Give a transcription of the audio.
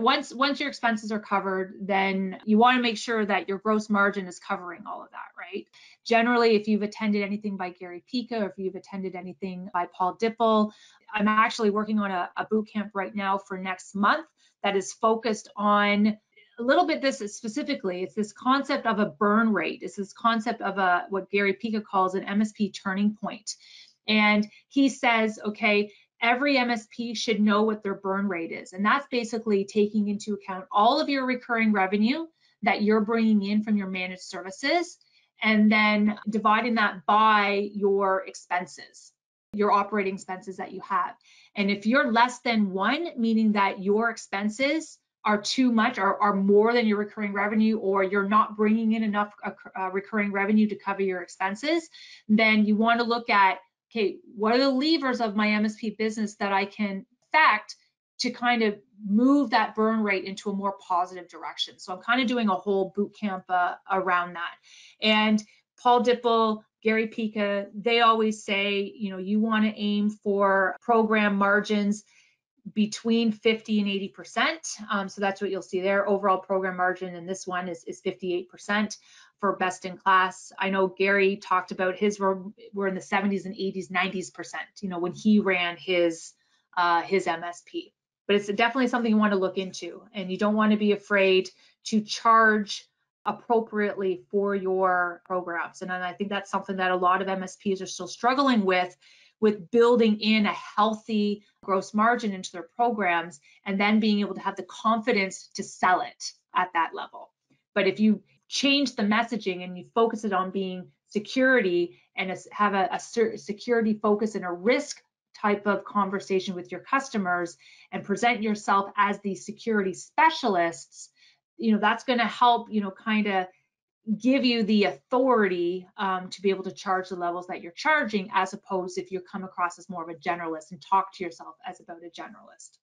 once your expenses are covered, then you want to make sure that your gross margin is covering all of that, right? Generally, if you've attended anything by Gary Pica, or if you've attended anything by Paul Dipple, I'm actually working on a boot camp right now for next month that is focused on a little bit this specifically. It's this concept of a burn rate. It's this concept of what Gary Pica calls an MSP turning point. And he says, okay, every MSP should know what their burn rate is. And that's basically taking into account all of your recurring revenue that you're bringing in from your managed services, and then dividing that by your expenses, your operating expenses that you have. And if you're less than 1, meaning that your expenses are too much, are more than your recurring revenue, or you're not bringing in enough recurring revenue to cover your expenses, then you want to look at, okay, what are the levers of my MSP business that I can affect to kind of move that burn rate into a more positive direction? So I'm kind of doing a whole boot camp around that. And Paul Dipple, Gary Pica, they always say, you know, you want to aim for program margins between 50 and 80%. So that's what you'll see there. Overall program margin in this one is 58% for best in class. I know Gary talked about his were in the 70s and 80s, 90s%, you know, when he ran his MSP. But it's definitely something you want to look into, and you don't want to be afraid to charge appropriately for your programs. And I think that's something that a lot of MSPs are still struggling with building in a healthy gross margin into their programs, and then being able to have the confidence to sell it at that level. But if you change the messaging and you focus it on being security, and have a security focus and a risk type of conversation with your customers, and present yourself as the security specialists, you know, that's going to help, you know, kind of give you the authority to be able to charge the levels that you're charging, as opposed if you come across as more of a generalist and talk to yourself as about a generalist.